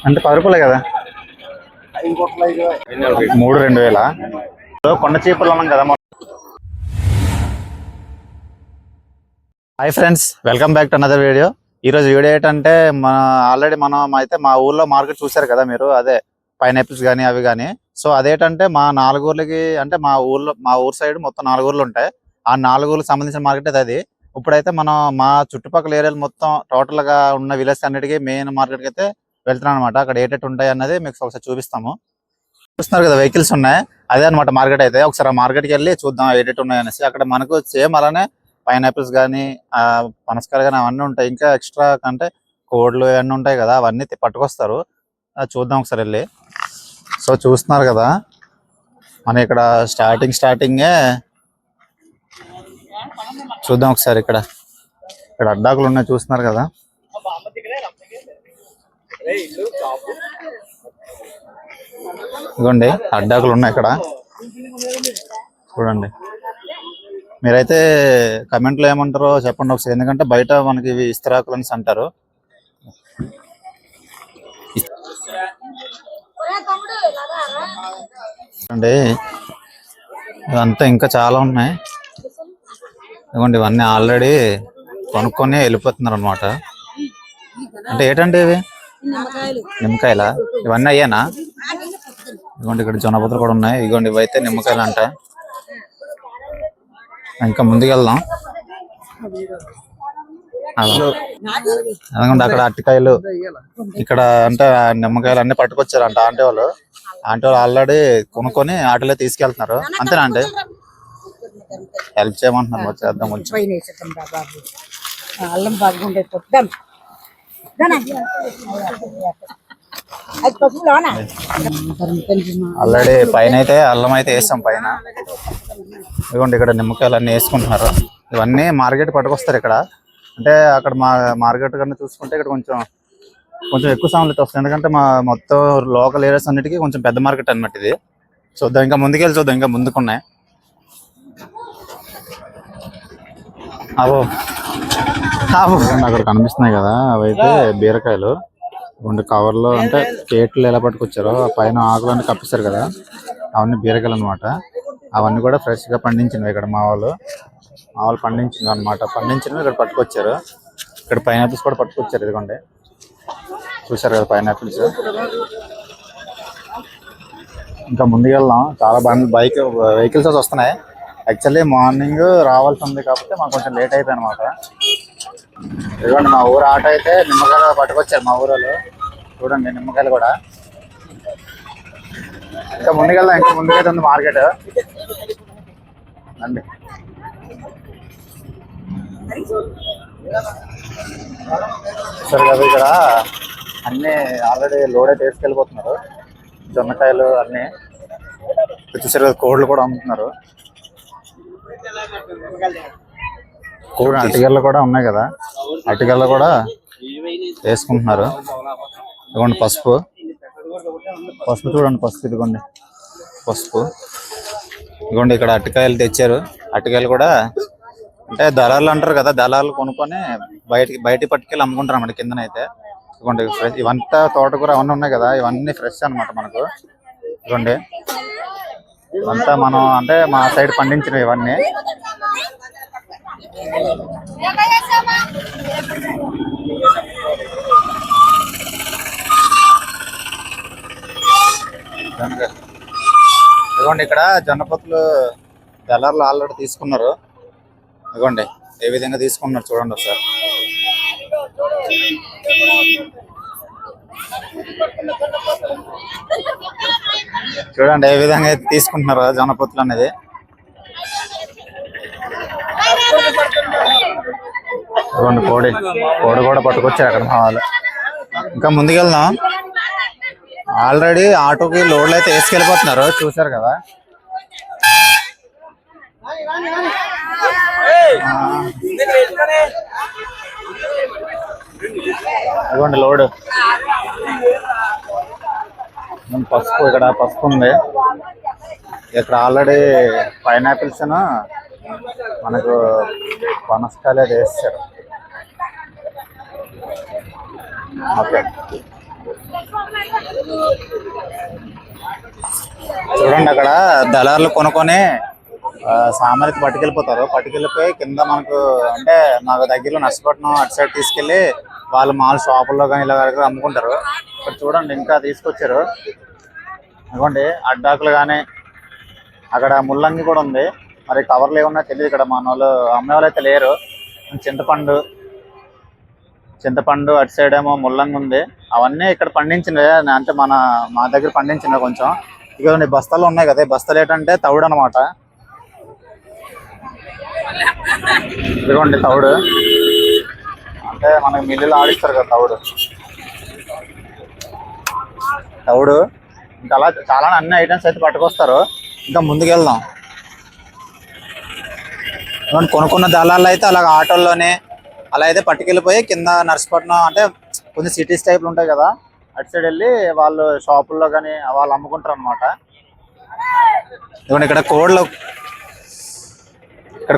అంటే 10 రూపాయలే కదా. 3 2000 కొండ చీపులు ఉన్నాం కదా. Hi friends, welcome back to another video. ఈరోజు వీడియో ఏంటంటే ఆల్రెడీ మనం అయితే మా ఊర్లో మార్కెట్ చూసారు కదా మీరు, అదే పైనాపిల్స్ కానీ అవి కానీ. సో అదేంటంటే మా 4 ఊర్లకి, అంటే మా ఊరు సైడ్ మొత్తం 4 ఊర్లు ఉంటాయి. ఆ 4 ఊర్లకు సంబంధించిన మార్కెట్ అయితే అది. ఇప్పుడైతే మనం మా చుట్టుపక్కల ఏరియాలు మొత్తం టోటల్ గా ఉన్న విలేజ్ అన్నిటికీ మెయిన్ మార్కెట్కి అయితే వెళ్తున్నాం అనమాట. అక్కడ ఏంటంటే ఉంటాయి అన్నది మీకు ఒకసారి చూపిస్తాము. చూస్తున్నారు కదా వెహికల్స్ ఉన్నాయి, అదే అనమాట మార్కెట్ అయితే. ఒకసారి ఆ మార్కెట్కి వెళ్ళి చూద్దాం ఏంటంటే ఉన్నాయి అనేసి. అక్కడ మనకు సేమ్ అలానే పైనాపిల్స్ కానీ పనసకాయలు కానీ అవన్నీ ఉంటాయి. ఇంకా ఎక్స్ట్రా అంటే కోడ్లు ఇవన్నీ ఉంటాయి కదా, అవన్నీ పట్టుకొస్తారు. చూద్దాం ఒకసారి వెళ్ళి. సో చూస్తున్నారు కదా మన ఇక్కడ స్టార్టింగే చూద్దాం ఒకసారి. ఇక్కడ అడ్డాకులు ఉన్నాయి చూస్తున్నారు కదా. ఇదిగోండి అడ్డాకులు ఉన్నాయి ఇక్కడ చూడండి. మీరైతే కమెంట్లో ఏమంటారో చెప్పండి ఒకసారి, ఎందుకంటే బయట మనకి ఇవి ఇస్తరాకులు అనేసి అంటారు. అండి ఇవంతా ఇంకా చాలా ఉన్నాయి. ఇదిగోండి ఇవన్నీ ఆల్రెడీ కొనుక్కొని వెళ్ళిపోతున్నారు అనమాట. అంటే ఏంటంటే ఇవి నిమ్మకాయలా? ఇవన్నీ అయ్యానా? ఇదిగోండి ఇక్కడ జొన్నపత్రులు కూడా ఉన్నాయి. ఇదిగోండి ఇవైతే నిమ్మకాయలు అంట. ఇంకా ముందుకెళ్దాం. అదిగోండి అక్కడ అరటికాయలు, ఇక్కడ అంటే నిమ్మకాయలు అన్ని పట్టుకొచ్చారంట ఆంటీ వాళ్ళు ఆల్రెడీ కొనుక్కొని ఆటోలో తీసుకెళ్తున్నారు. అంతేనా అండి? హెల్ప్ చేయమంటున్నారు, వచ్చేద్దాం కొంచెం. ఆల్రెడీ పైన అయితే అల్లం అయితే వేస్తాం పైన. ఇదిగోండి ఇక్కడ నిమ్మకాయలు అన్నీ వేసుకుంటున్నారు. ఇవన్నీ మార్కెట్ పట్టుకొస్తారు ఇక్కడ. అంటే అక్కడ మా మార్కెట్ కన్నా చూసుకుంటే ఇక్కడ కొంచెం ఎక్కువ సామాన్లు అయితే వస్తాయి. ఎందుకంటే మా మొత్తం లోకల్ ఏరియాస్ అన్నిటికీ కొంచెం పెద్ద మార్కెట్ అనమాట ఇది. చూద్దాం, ఇంకా ముందుకెళ్ళి చూద్దాం, ఇంకా ముందుకున్నాయి. అక్కడ కనిపిస్తున్నాయి కదా, అవైతే బీరకాయలు. 2 కవర్లు, అంటే కేట్లు ఎలా పట్టుకొచ్చారో పైన ఆకులన్నీ కప్పిస్తారు కదా, అవన్నీ బీరకాయలు అనమాట. అవన్నీ కూడా ఫ్రెష్ గా పండించినవి ఇక్కడ మా వాళ్ళు పండించినవి అనమాట. పండించినవి ఇక్కడ పట్టుకొచ్చారు. ఇక్కడ పైనాపిల్స్ కూడా పట్టుకొచ్చారు. ఇదిగోండి చూసారు కదా పైనాపిల్స్. ఇంకా ముందుకెళ్దాం. చాలా వెహికల్స్ వస్తున్నాయి. యాక్చువల్లీ మార్నింగ్ రావాల్సి ఉంది కాబట్టి మాకు కొంచెం లేట్ అయిపోయింది అనమాట. ఇదిగోండి మా ఊరు ఆటో అయితే నిమ్మకాయలు పట్టుకొచ్చారు మా ఊరిలో. చూడండి నిమ్మకాయలు కూడా. ఇంకా ముందుకెళ్దాం, ఇంకా ముందుకైతే ఉంది మార్కెట్ అండి. సరే కదా, ఇక్కడ అన్నీ ఆల్రెడీ లోడ్ అయితే తీసుకెళ్ళిపోతున్నారు. జొన్నకాయలు అన్నీ చూసారు కదా, కోళ్ళు కూడా అమ్ముతున్నారు. అరటిగెళ్ళు కూడా ఉన్నాయి కదా, అరటిగెళ్ళు కూడా వేసుకుంటున్నారు. ఇదిగోండి పసుపు చూడండి, పసుపు ఇదిగోండి పసుపు. ఇదిగోండి ఇక్కడ అరటికాయలు తెచ్చారు. అరటికాయలు కూడా అంటే దళాలు అంటారు కదా, దళాలు కొనుక్కొని బయటికి పట్టుకెళ్ళి అమ్ముకుంటారు అన్నమాట కిందనైతే. ఇదిగోండి ఇవంతా తోటకూర అవన్నీ ఉన్నాయి కదా, ఇవన్నీ ఫ్రెష్ అనమాట మనకు. ఇదిగోండి ఇవంతా మనం అంటే మా సైడ్ పండించినవి ఇవన్నీ. ఇదిగోండి ఇక్కడ జొన్నపత్తులు దళారులు ఆల్రెడీ తీసుకున్నారు. ఇదిగోండి ఏ విధంగా తీసుకున్నారు చూడండి ఒకసారి. చూడండి ఏ విధంగా అయితే తీసుకుంటున్నారు జొన్నపత్తులు అనేది. ఇదిగోండి కోడి కూడా పట్టుకొచ్చారు అక్కడ మా వాళ్ళు. ఇంకా ముందుకెళ్దాం. ఆల్రెడీ ఆటోకి లోడ్లు అయితే వేసుకెళ్ళిపోతున్నారు చూసారు కదా. ఇదిగోండి లోడ్. పసుపు, ఇక్కడ పసుపు ఉంది. ఇక్కడ ఆల్రెడీ పైనాపిల్స్ మనకు పనసకాయలు వేస్తారు. ఓకే, చూడండి అక్కడ దళారులు కొనుక్కొని సామాన్లు పట్టుకెళ్ళిపోతారు. పట్టుకెళ్ళిపోయి కింద మనకు అంటే మాకు దగ్గరలో నర్సపట్నం అటు సైడ్ తీసుకెళ్ళి వాళ్ళు మాల్ షాపుల్లో కానీ ఇలా అమ్ముకుంటారు. ఇక్కడ చూడండి ఇంకా తీసుకొచ్చారు. అనుకోండి అడ్డాకులు కానీ అక్కడ ముల్లంగి కూడా ఉంది. మరి కవర్లు ఏమన్నా తెలియదు. ఇక్కడ మన వాళ్ళు అమ్మే వాళ్ళు అయితే లేరు. చింతపండు అటు సైడ్ ఏమో ముల్లంగి ఉంది. అవన్నీ ఇక్కడ పండించినవే, అంటే మా దగ్గర పండించినవి. కొంచెం ఇక బస్తాలు ఉన్నాయి కదా, బస్తాలు ఏంటంటే తవుడు అనమాట. ఇదిగోండి తవుడు, అంటే మనకి మిల్లులో ఆడిస్తారు కదా తవుడు. ఇంకా అలా చాలా అన్ని ఐటమ్స్ అయితే పట్టుకొస్తారు. ఇంకా ముందుకెళ్దాం. కొనుక్కున్న దళాల్లో అయితే అలాగ ఆటోల్లోనే అలా అయితే పట్టుకెళ్ళిపోయి కింద నర్సపట్నం అంటే కొంచెం సిటీస్ టైప్లు ఉంటాయి కదా, అటు సైడ్ వెళ్ళి వాళ్ళు షాపుల్లో కానీ వాళ్ళు అమ్ముకుంటారు అనమాట. ఇదిగోండి ఇక్కడ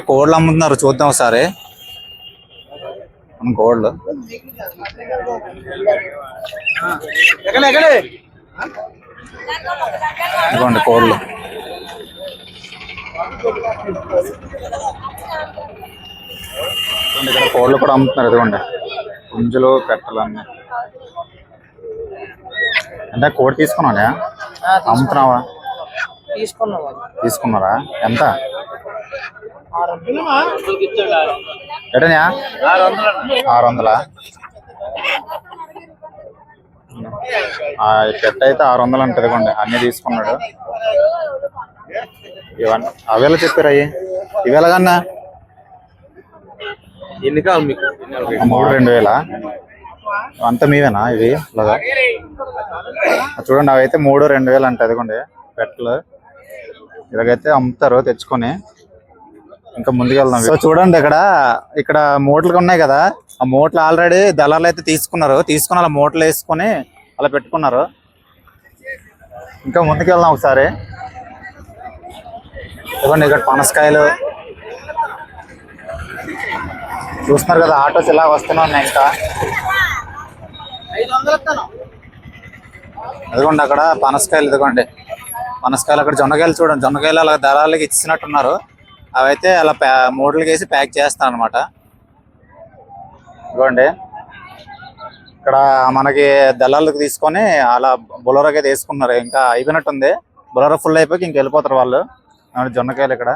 కోళ్ళు అమ్ముతున్నారు. చూద్దాం ఒకసారి కోళ్ళు. ఇదిగోండి కోళ్ళు. ఇక్కడ కోళ్ళు కూడా అమ్ముతున్నారు. ఇదిగోండి పుంజులు పెట్టలు అన్నీ. అంటే కోడి తీసుకున్నానే అమ్ముతున్నావా? తీసుకున్నారా? ఎంత? ఎటనా 600. పెట్ట అయితే 600 అంటే. ఇదిగోండి అన్ని తీసుకున్నాడు. ఇవన్నీ అవేలా చెప్పారు? ఇవేళ కన్నా ఎన్ని కావాలి మీకు? 3,000-2,000 అంతా మీవేనా ఇవి? అలాగా చూడండి, అవి అయితే 3,000-2,000 అంటే. అదిగోండి పెట్టలు ఇలాగైతే అమ్ముతారు తెచ్చుకొని. ఇంకా ముందుకెళ్దాం. సో చూడండి ఇక్కడ మూటలు ఉన్నాయి కదా, ఆ మూటలు ఆల్రెడీ దళాలు అయితే తీసుకుని అలా మూటలు వేసుకొని అలా పెట్టుకున్నారు. ఇంకా ముందుకెళ్దాం ఒకసారి. ఇదిగోండి ఇక్కడ పనసకాయలు చూస్తున్నారు కదా, ఆటోస్ ఇలా వస్తూనే ఉన్నాయి. ఇంకా ఇదిగోండి అక్కడ పనసకాయలు. ఇదిగోండి పనసకాయలు. అక్కడ జొన్నకాయలు చూడండి, జొన్నకాయలు అలా దళాలకి ఇచ్చినట్టున్నారు. అవైతే అలా మూటలకి వేసి ప్యాక్ చేస్తాను అనమాట. ఇదిగోండి ఇక్కడ మనకి దళాలకు తీసుకొని అలా బొలరోకి అయితే వేసుకున్నారు. ఇంకా అయిపోయినట్టుంది. బొలరో ఫుల్ అయిపోయి ఇంక వెళ్ళిపోతారు వాళ్ళు. జొన్నకాయలు ఇక్కడ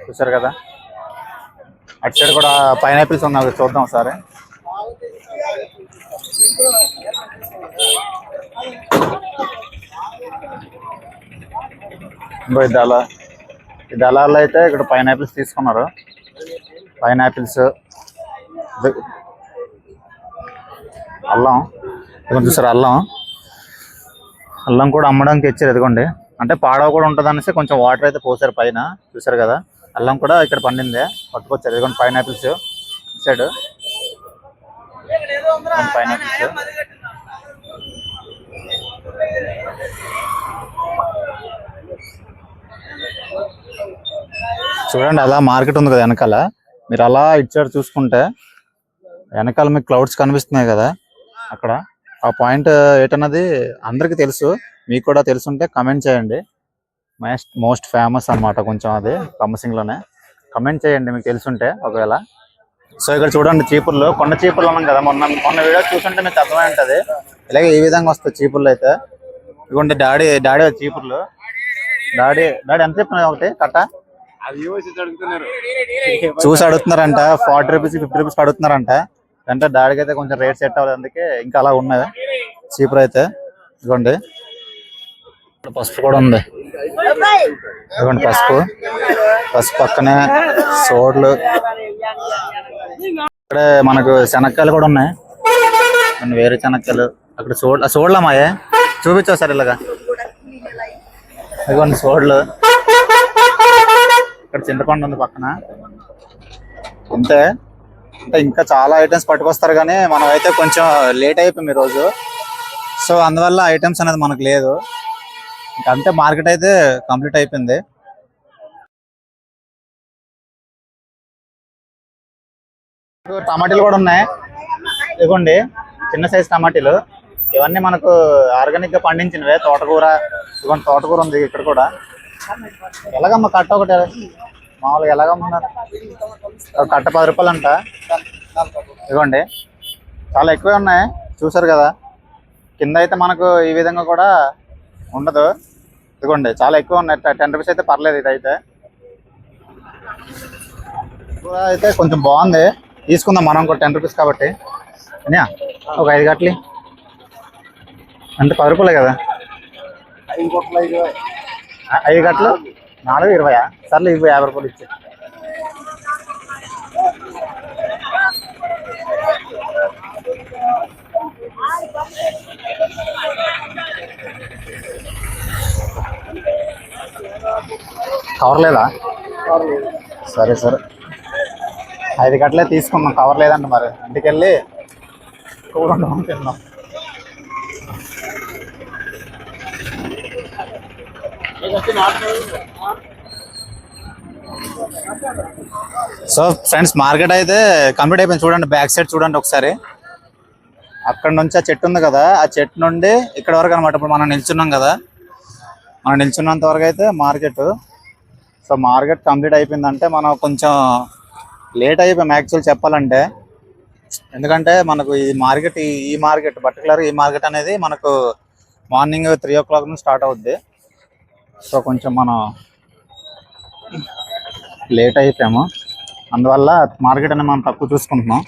చూసారు కదా. అటు సైడ్ కూడా పైనాపిల్స్ ఉన్నాయి, చూద్దాం ఒకసారి. ఇంకో ఈ దళాల్లో అయితే ఇక్కడ పైనాపిల్స్ తీసుకున్నారు. పైనాపిల్స్, అల్లం. ఇదిగోండి చూసారు అల్లం కూడా అమ్మడానికి తెచ్చారు. ఇదిగోండి అంటే పాడవ కూడా ఉంటుంది అనేసి కొంచెం వాటర్ అయితే పోసారు పైన. చూసారు కదా, అల్లం కూడా ఇక్కడ పండిందే పట్టుకొచ్చారు. ఇదిగోండి పైనాపిల్స్ సైడ్ పైనాపిల్స్. చూడండి అలా మార్కెట్ ఉంది కదా వెనకాల. మీరు అలా ఇచ్చారు చూసుకుంటే వెనకాల మీకు క్లౌడ్స్ కనిపిస్తున్నాయి కదా, అక్కడ ఆ పాయింట్ ఏంటన్నది అందరికీ తెలుసు. మీకు కూడా తెలుసుంటే కమెంట్ చేయండి. మోస్ట్ ఫేమస్ అనమాట కొంచెం అది కమ్మసింగ్లోనే. కమెంట్ చేయండి మీకు తెలుసుంటే ఒకవేళ. సో ఇక్కడ చూడండి చీపుర్లు, కొండ చీపుర్లు ఉన్నాం కదా, మొన్న వీడియో చూసుంటే మీకు అర్థమై ఉంటుంది. ఇలాగే ఈ విధంగా వస్తాయి చీపుర్లు అయితే. ఇదిగోండి డాడీ చీపుర్లు. డాడీ ఎంత చెప్తున్నారు ఒకటి కట్ట? చూసి అడుగుతున్నారంట. 40 రూపీస్ 50 రూపీస్ అడుగుతున్నారంట. అంటే డాడీకి అయితే కొంచెం రేట్ సెట్ అవ్వదు, అందుకే ఇంకా అలా ఉన్నాయి చీపురు అయితే. ఇదిగోండి పసుపు కూడా ఉంది. ఇదిగోండి పసుపు పక్కనే సోడ్లు. ఇక్కడే మనకు శనక్కాయలు కూడా ఉన్నాయి, వేరే శనక్కాయలు. అక్కడ సోడ్లమ్మాయే చూపించావు సార్ ఇలాగా. ఇదిగోండి సోడ్లు. ఇక్కడ చింతపండు ఉంది పక్కన. అంతే. అంటే ఇంకా చాలా ఐటమ్స్ పట్టుకొస్తారు కానీ మనం అయితే కొంచెం లేట్ అయిపోయింది ఈరోజు. సో అందువల్ల ఐటమ్స్ అనేది మనకు లేదు. అంతే, మార్కెట్ అయితే కంప్లీట్ అయిపోయింది. టమాటాలు కూడా ఉన్నాయి. ఇదిగోండి చిన్న సైజ్ టమాటీలు. ఇవన్నీ మనకు ఆర్గానిక్ గా పండించినవే. తోటకూర, ఇదిగోండి తోటకూర ఉంది ఇక్కడ కూడా. ఎలాగమ్మా కట్ట ఒకటి మామూలుగా ఎలాగమ్మున్నారు? కట్ట 10 రూపాయలు అంట. ఇదిగోండి చాలా ఎక్కువే ఉన్నాయి చూసారు కదా. కింద అయితే మనకు ఈ విధంగా కూడా ఉండదు. ఇదిగోండి చాలా ఎక్కువ ఉన్నాయి. 10 రూపీస్ అయితే పర్లేదు. ఇదైతే కూర అయితే కొంచెం బాగుంది, తీసుకుందాం మనం కూడా 10 రూపీస్ కాబట్టి. అనియా ఒక 5 గట్లి అంటే 10 రూపాయలే కదా. 5 గట్లు 4.20. సర్లే ఇవి 50 రూపాయలు ఇచ్చి. కవర్ లేదా? సరే సరే 5 గట్లే తీసుకున్నాం. కవర్ లేదంట మరి. ఇంటికి వెళ్ళి కూర తిన్నాం. సో ఫ్రెండ్స్ మార్కెట్ అయితే కంప్లీట్ అయిపోయింది. చూడండి బ్యాక్ సైడ్ చూడండి ఒకసారి. అక్కడ నుంచి ఆ చెట్టు ఉంది కదా, ఆ చెట్టు నుండి ఇక్కడ వరకు అనమాట. ఇప్పుడు మనం నిల్చున్నాం కదా, మనం నిల్చున్నంత వరకు అయితే మార్కెట్. సో మార్కెట్ కంప్లీట్ అయిపోయిందంటే మనం కొంచెం లేట్ అయిపోయాం యాక్చువల్ చెప్పాలంటే. ఎందుకంటే మనకు ఈ మార్కెట్ పర్టికులర్ ఈ మార్కెట్ అనేది మనకు మార్నింగ్ 3 o'clock నుంచి స్టార్ట్ అవుద్ది. సో కొంచెం మనం లేట్ అయిపోయాము, అందువల్ల మార్కెట్ అనేది మనం తక్కువ చూసుకుంటున్నాం.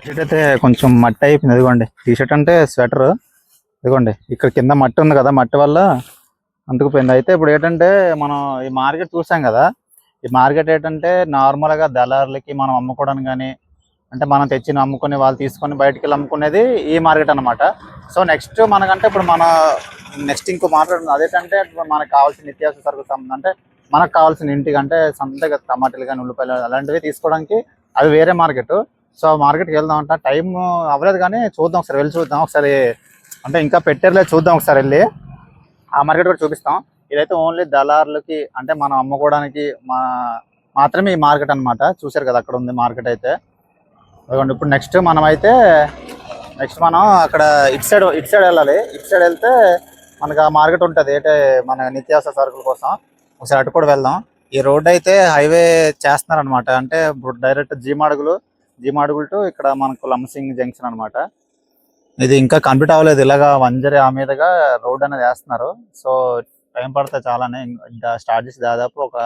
టీషర్ట్ అయితే కొంచెం మట్టి అయిపోయింది. ఇదిగోండి టీషర్ట్ అంటే స్వెటర్. ఇదిగోండి ఇక్కడ కింద మట్టి ఉంది కదా, మట్టి వల్ల అంటుకుపోయింది. అయితే ఇప్పుడు ఏంటంటే మనం ఈ మార్కెట్ చూసాం కదా, ఈ మార్కెట్ ఏంటంటే నార్మల్గా దళారులకి మనం అమ్ముకోవడానికి కానీ, అంటే మనం తెచ్చిన అమ్ముకొని వాళ్ళు తీసుకొని బయటికి వెళ్ళి అమ్ముకునేది ఈ మార్కెట్ అనమాట. సో నెక్స్ట్ మనకంటే ఇప్పుడు నెక్స్ట్ ఇంకో మాట్లాడుతుంది అదేంటంటే మనకు కావాల్సిన నిత్యావసర సరుకులు అంటే మనకు కావాల్సిన ఇంటికి అంటే సంతగా టమాటాలు కానీ ఉల్లిపాయలు అలాంటివి తీసుకోవడానికి అది వేరే మార్కెట్. సో మార్కెట్కి వెళ్దాం అంట. టైం అవ్వలేదు కానీ చూద్దాం ఒకసారి, వెళ్ళి చూద్దాం ఒకసారి. అంటే ఇంకా పెట్టేర్లేదు, చూద్దాం ఒకసారి వెళ్ళి. ఆ మార్కెట్ కూడా చూపిస్తాం. ఇదైతే ఓన్లీ దళారులకి అంటే మనం అమ్ముకోవడానికి మాత్రమే ఈ మార్కెట్ అనమాట. చూసారు కదా అక్కడ ఉంది మార్కెట్ అయితే. అదిగోండి ఇప్పుడు నెక్స్ట్ మనం అక్కడ ఇటు సైడ్ వెళ్ళాలి. ఇటు సైడ్ వెళ్తే మనకు ఆ మార్కెట్ ఉంటుంది అంటే మన నిత్యావసర సరుకుల కోసం. ఒకసారి అటు కూడా వెళ్దాం. ఈ రోడ్ అయితే హైవే చేస్తున్నారు అనమాట. అంటే డైరెక్ట్ జీమాడుగులు టు ఇక్కడ మనకు లంసింగ్ జంక్షన్ అనమాట. ఇది ఇంకా కంప్లీట్ అవ్వలేదు. ఇలాగా వంజరి ఆ మీదుగా రోడ్ అనేది వేస్తున్నారు. సో టైం పడుతుంది చాలానే. ఇంకా స్టార్ట్ చేసి దాదాపు ఒక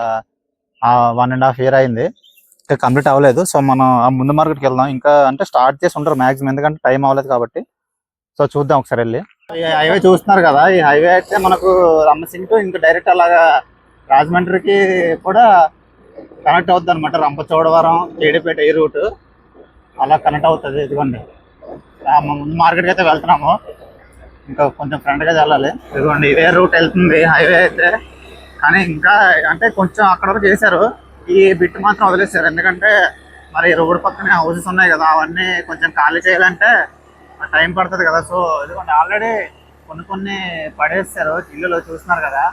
1.5 year అయింది, ఇంకా కంప్లీట్ అవ్వలేదు. సో మనం ఆ ముందు మార్కెట్కి వెళ్దాం. ఇంకా అంటే స్టార్ట్ చేసి ఉంటారు మ్యాక్సిమం, ఎందుకంటే టైం అవ్వలేదు కాబట్టి. సో చూద్దాం ఒకసారి వెళ్ళి. ఈ హైవే చూస్తున్నారు కదా, ఈ హైవే అయితే మనకు రంపసింగ్ టు ఇంకా డైరెక్ట్ అలాగా రాజమండ్రికి కూడా కనెక్ట్ అవుతుంది అనమాట. రంపచోడవరం, కేడిపేట ఈ రూట్ అలా కనెక్ట్ అవుతుంది. ఇదిగోండి ముందు మార్కెట్కి అయితే వెళ్తున్నాము, ఇంకా కొంచెం ఫ్రంట్గా వెళ్ళాలి. ఇదిగోండి ఇదే రూట్ వెళ్తుంది హైవే అయితే. కానీ ఇంకా అంటే కొంచెం అక్కడ వరకు చేశారు, ఈ బిట్ మాత్రం వదిలేశారు. ఎందుకంటే మరి రోడ్డు పక్కనే హౌసెస్ ఉన్నాయి కదా, అవన్నీ కొంచెం ఖాళీ చేయాలంటే టైం పడుతుంది కదా. సో ఇదిగోండి ఆల్రెడీ కొన్ని పడేస్తారు ఇల్లులో, చూస్తున్నారు కదా.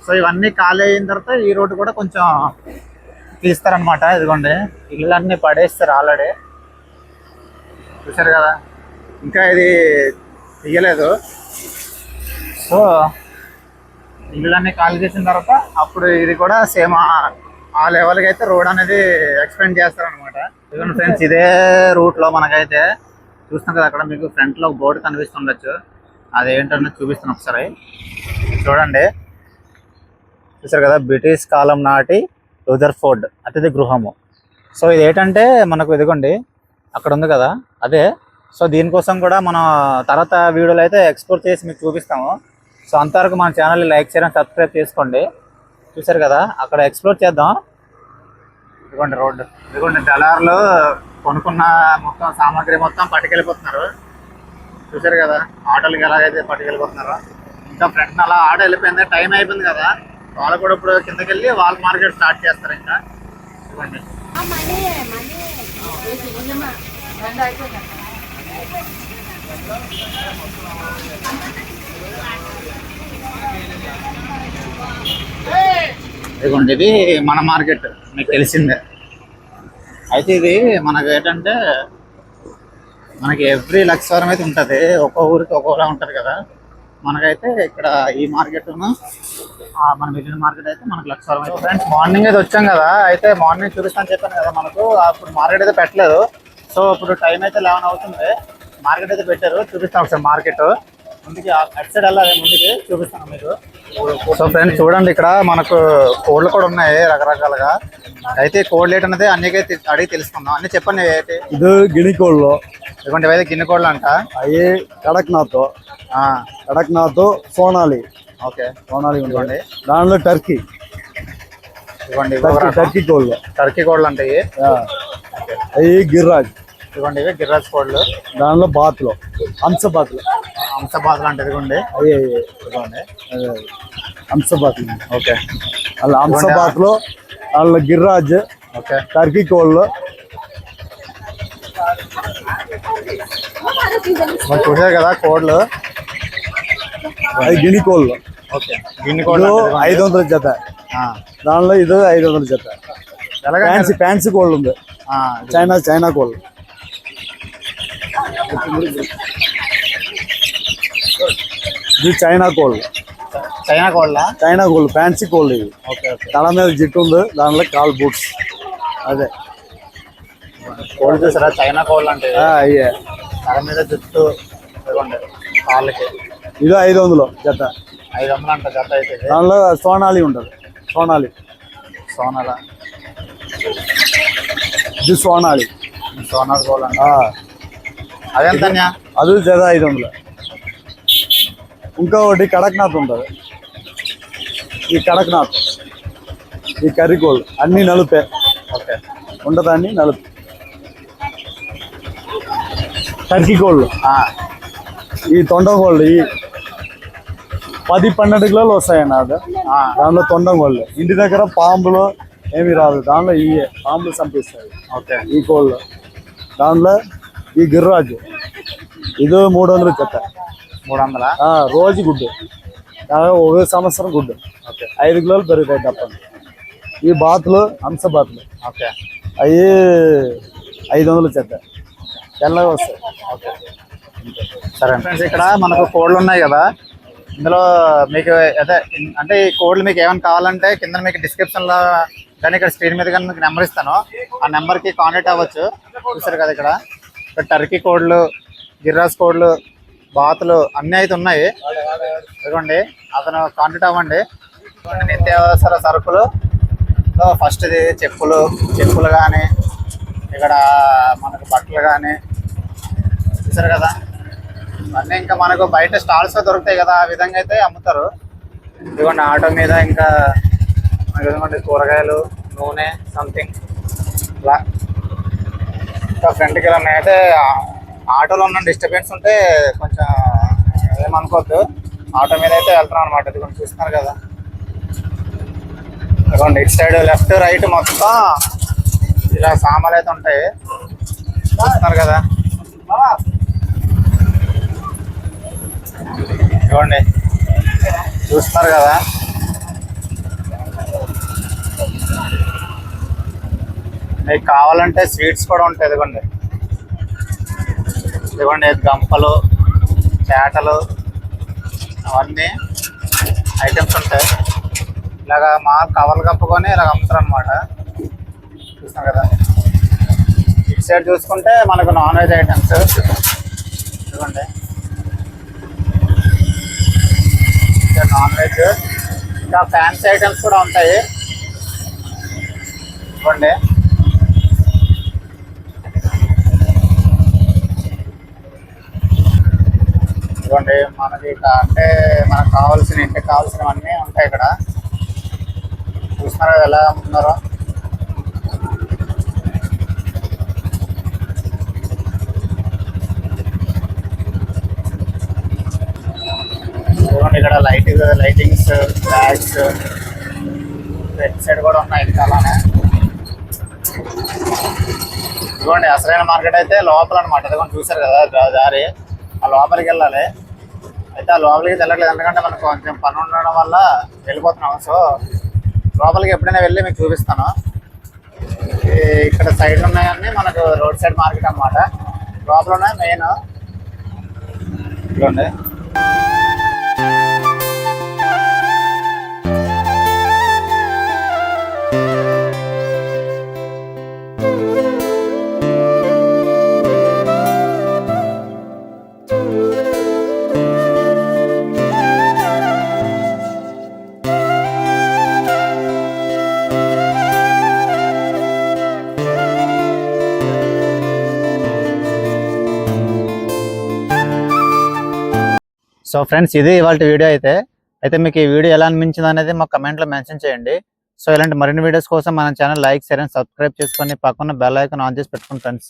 సో ఇవన్నీ ఖాళీ అయిన తర్వాత ఈ రోడ్డు కూడా కొంచెం తీస్తారనమాట. ఇదిగోండి ఇళ్ళన్నీ పడేస్తారు ఆల్రెడీ, చూసారు కదా. ఇంకా ఇది తీయలేదు. సో ఇళ్ళన్నీ ఖాళీ చేసిన తర్వాత అప్పుడు ఇది కూడా సేమ్ ఆ లెవెల్కి అయితే రోడ్ అనేది ఎక్స్పెండ్ చేస్తారనమాట. ఇదిగోండి ఫ్రెండ్స్ ఇదే రూట్లో మనకైతే చూస్తాం కదా, అక్కడ మీకు ఫ్రంట్లో బోర్డు కనిపిస్తుండొచ్చు. అదేంటన్నది చూపిస్తాను ఒకసారి చూడండి. చూసారు కదా, బ్రిటిష్ కాలం నాటి రూదర్ఫోర్డ్ అతిథి గృహము. సో ఇది ఏంటంటే మనకు ఇదిగోండి అక్కడ ఉంది కదా అదే. సో దీనికోసం కూడా మనం తర్వాత వీడియోలో అయితే ఎక్స్ప్లోర్ చేసి మీకు చూపిస్తాము. సో అంతవరకు మన ఛానల్ని లైక్ చేయడం, సబ్స్క్రైబ్ చేసుకోండి. చూసారు కదా అక్కడ ఎక్స్ప్లోర్ చేద్దాం. ఇదిగోండి రోడ్డు, ఇదిగోండి దళారులు కొనుక్కున్న మొత్తం సామాగ్రి మొత్తం పట్టుకెళ్ళిపోతున్నారు. చూసారు కదా ఆటోలకి ఎలాగైతే పట్టుకెళ్ళిపోతున్నారు. ఇంకా ఫ్రెండ్ అలా ఆటో వెళ్ళిపోయింది, టైం అయిపోయింది కదా. వాళ్ళు కూడా ఇప్పుడు కిందకి వెళ్ళి వాళ్ళ మార్కెట్ స్టార్ట్ చేస్తారు. ఇంకా ఇవ్వండి ఇదిగోండి ఇది మన మార్కెట్, మీకు తెలిసిందే. అయితే ఇది మనకి ఏంటంటే మనకి ఎవ్రీ లక్షవారం అయితే ఉంటుంది, ఒక్కో ఊరికి ఒక్కోలా ఉంటుంది కదా. మనకైతే ఇక్కడ ఈ మార్కెట్ మనం వెళ్ళిన మార్కెట్ అయితే మనకు లక్షవారం అయితే. ఫ్రెండ్స్ మార్నింగ్ అయితే వచ్చాం కదా, అయితే మార్నింగ్ చూపిస్తాను చెప్పాను కదా మనకు. అప్పుడు మార్కెట్ అయితే పెట్టలేదు, సో ఇప్పుడు టైం అయితే 11 అవుతుంది. మార్కెట్ అయితే పెట్టారు, చూపిస్తాను ఒకసారి మార్కెట్. ముందుకి అటు సైడ్ వెళ్ళాలి, ముందుకి చూపిస్తాను మీకు. సో ఫ్రెండ్స్ చూడండి, ఇక్కడ మనకు కోళ్ళు కూడా ఉన్నాయి రకరకాలుగా. అయితే కోళ్ళు ఏంటనేది అన్నికైతే అడిగి తెలుసుకుందాం. అన్ని చెప్పండి. ఇది గిని కోళ్ళు, ఇటువంటి అయితే గిన్నె కోళ్ళు అంట. అవి కడక్నాథ్, కడక్నాథ్ సోనాలి. ఓకే, సోనాలి ఉంటుంది. దానిలో టర్కీ, ఇవ్వండి టర్కీ కోళ్ళు. టర్కీ కోళ్ళు అంటే అవి గిర్రాజ్. ఇవ్వండి ఇవి గిర్రాజ్ కోళ్ళు. దానిలో బాతులు, హంస బాతులు. హంస బాతులు అంటే ఇదిగోండి, అవి ఇదిగోండి హంస బాతులు. ఓకే, అలా హంస బాతులు, దానిలో గిర్రాజ్. ఓకే, టర్కీ కోళ్ళు. మనం చూసారు కదా కోళ్ళు, అది గిని కోళ్ళు. ఓకే, గిన్నె కోళ్ళు 500 జత. దానిలో ఇది 500 జత. ఫ్యాన్సీ కోళ్ళు ఉంది, చైనా కోళ్ళు. ఇది చైనా కోళ్ళు. చైనా కోళ్ళు ఫ్యాన్సీ కోళ్ళు ఇవి. తల మీద జిట్టు ఉంది, దానిలో కాల్ బూట్స్. అదే కోళ్ళు చూసారా, చైనా కోళ్ళు అంటే అయ్యే. తల మీద జుట్టు, ఇదిగోండి కాళ్ళకి. ఇది 500 జత. 500 అంట జత. అయితే దానిలో సోనాలి ఉంటుంది, సోనాలి. ఇది సోనాలి కోళ్ళు అంట. అదెంత? అది జత 500. ఇంకొకటి కడక్నాథ్ ఉంటుంది. ఈ కడక్నాథ్, ఈ కర్రీ కోళ్ళు అన్ని నలుపే. ఓకే, ఉండదు, అన్ని నలుపు. టర్కీ కోళ్ళు, ఈ తొండ కోళ్ళు, ఈ 10-12 కిలోలు వస్తాయన్న. అది దానిలో తొండ కోళ్ళు. ఇంటి దగ్గర పాంబులు ఏమి రాదు, దానిలో ఈ పాంబులు చంపిస్తాయి. ఓకే, ఈ కోళ్ళు. దానిలో ఈ గిర్రాజు, ఇది 300 జత. 300 రోజు గుడ్డు, ఒక సంవత్సరం గుడ్డు. 5 కిలోలు పెరుగుతాయి తప్ప. ఈ బాతులు హంస బాతులు, ఓకే, అవి 500 జత. తెల్లగా వస్తాయి. ఓకే, సరే ఫ్రెండ్స్, ఇక్కడ మనకు కోళ్ళు ఉన్నాయి కదా, ఇందులో మీకు అదే అంటే ఈ కోళ్ళు మీకు ఏమైనా కావాలంటే కింద మీకు డిస్క్రిప్షన్లో కానీ ఇక్కడ స్క్రీన్ మీద కానీ మీకు నెంబర్ ఇస్తాను, ఆ నెంబర్కి కాంటాక్ట్ అవ్వచ్చు. చూసారు కదా ఇక్కడ టర్కీ కోళ్ళు, గిర్రాజ్ కోళ్ళు, బాతులు అన్నీ అయితే ఉన్నాయి. ఇదిగోండి, అతను కాంటాక్ట్ అవ్వండి. నిత్యావసర సరుకులు ఫస్ట్ ఇది చెప్పులు కానీ, ఇక్కడ మనకు బట్టలు కానీ చూసారు కదా, అన్నీ ఇంకా మనకు బయట స్టాల్స్లో దొరుకుతాయి కదా, ఆ విధంగా అయితే అమ్ముతారు. ఇదిగోండి ఆటో మీద ఇంకా ఇదిగోండి కూరగాయలు, నూనె, సంథింగ్ ఇలా. ఇంకా ఫ్రంట్కి ఇలా అయితే ఆటోలో ఉన్న డిస్టర్బెన్స్ ఉంటే కొంచెం ఏమనుకోవద్దు. ఆటో మీద అయితే వెళ్తున్నాం అనమాట. ఇదిగోండి చూస్తున్నారు కదా, ఇదిగోండి ఇటు సైడ్ లెఫ్ట్ రైట్ మొత్తం ఇలా సామాన్లు అయితే ఉంటాయి. చూస్తున్నారు కదా, ఇదిగోండి చూస్తున్నారు కదా. మీకు కావాలంటే స్వీట్స్ కూడా ఉంటాయి. ఇదిగోండి గంపలు, చేటలు అవన్నీ ఐటమ్స్ ఉంటాయి. ఇలాగా మా కవర్లు కప్పుకొని ఇలాగ అమ్ముతారు అనమాట. చూస్తున్నారు కదా. ఇటు సైడ్ చూసుకుంటే మనకు నాన్ వెజ్ ఐటమ్స్ ఇదిగోండి, నాన్ వెజ్. ఇంకా ఫ్యాన్సీ ఐటమ్స్ కూడా ఉంటాయి. ఇదిగోండి ఇదిగోండి మనకి అంటే మనకు కావాల్సిన ఇంటికి కావాల్సినవన్నీ ఉంటాయి ఇక్కడ. చూస్తున్నారా ఎలా అమ్ముతున్నారో. ఇక్కడ లైటింగ్స్, బ్యాగ్స్ రెడ్ సైడ్ కూడా ఉన్నాయి ఇంకా అలానే. ఇదిగోండి అసలైన మార్కెట్ అయితే లోపల అనమాట. ఇదిగోండి చూసారు కదా దారి, ఆ లోపలికి వెళ్ళాలి. అయితే ఆ లోపలికి వెళ్ళట్లేదు, ఎందుకంటే మనకు కొంచెం పని ఉండడం వల్ల వెళ్ళిపోతున్నాము. సో లోపలికి ఎప్పుడైనా వెళ్ళి మీకు చూపిస్తాను. ఇక్కడ సైడ్ ఉన్నాయన్నీ మనకు రోడ్ సైడ్ మార్కెట్ అన్నమాట. లోపల ఉన్నాయి మెయిన్ ఇట్లా. సో ఫ్రెండ్స్, ఇది ఇవాళ వీడియో అయితే మీకు ఈ వీడియో ఎలా అనిపించింది అనేది మాకు కమెంట్లో మెన్షన్ చేయండి. సో ఇలాంటి మరిన్ని వీడియోస్ కోసం మన channel like, share and subscribe చేసుకొని పక్కన బెల్ ఐకాన్ ఆన్ చేసి పెట్టుకోండి ఫ్రెండ్స్.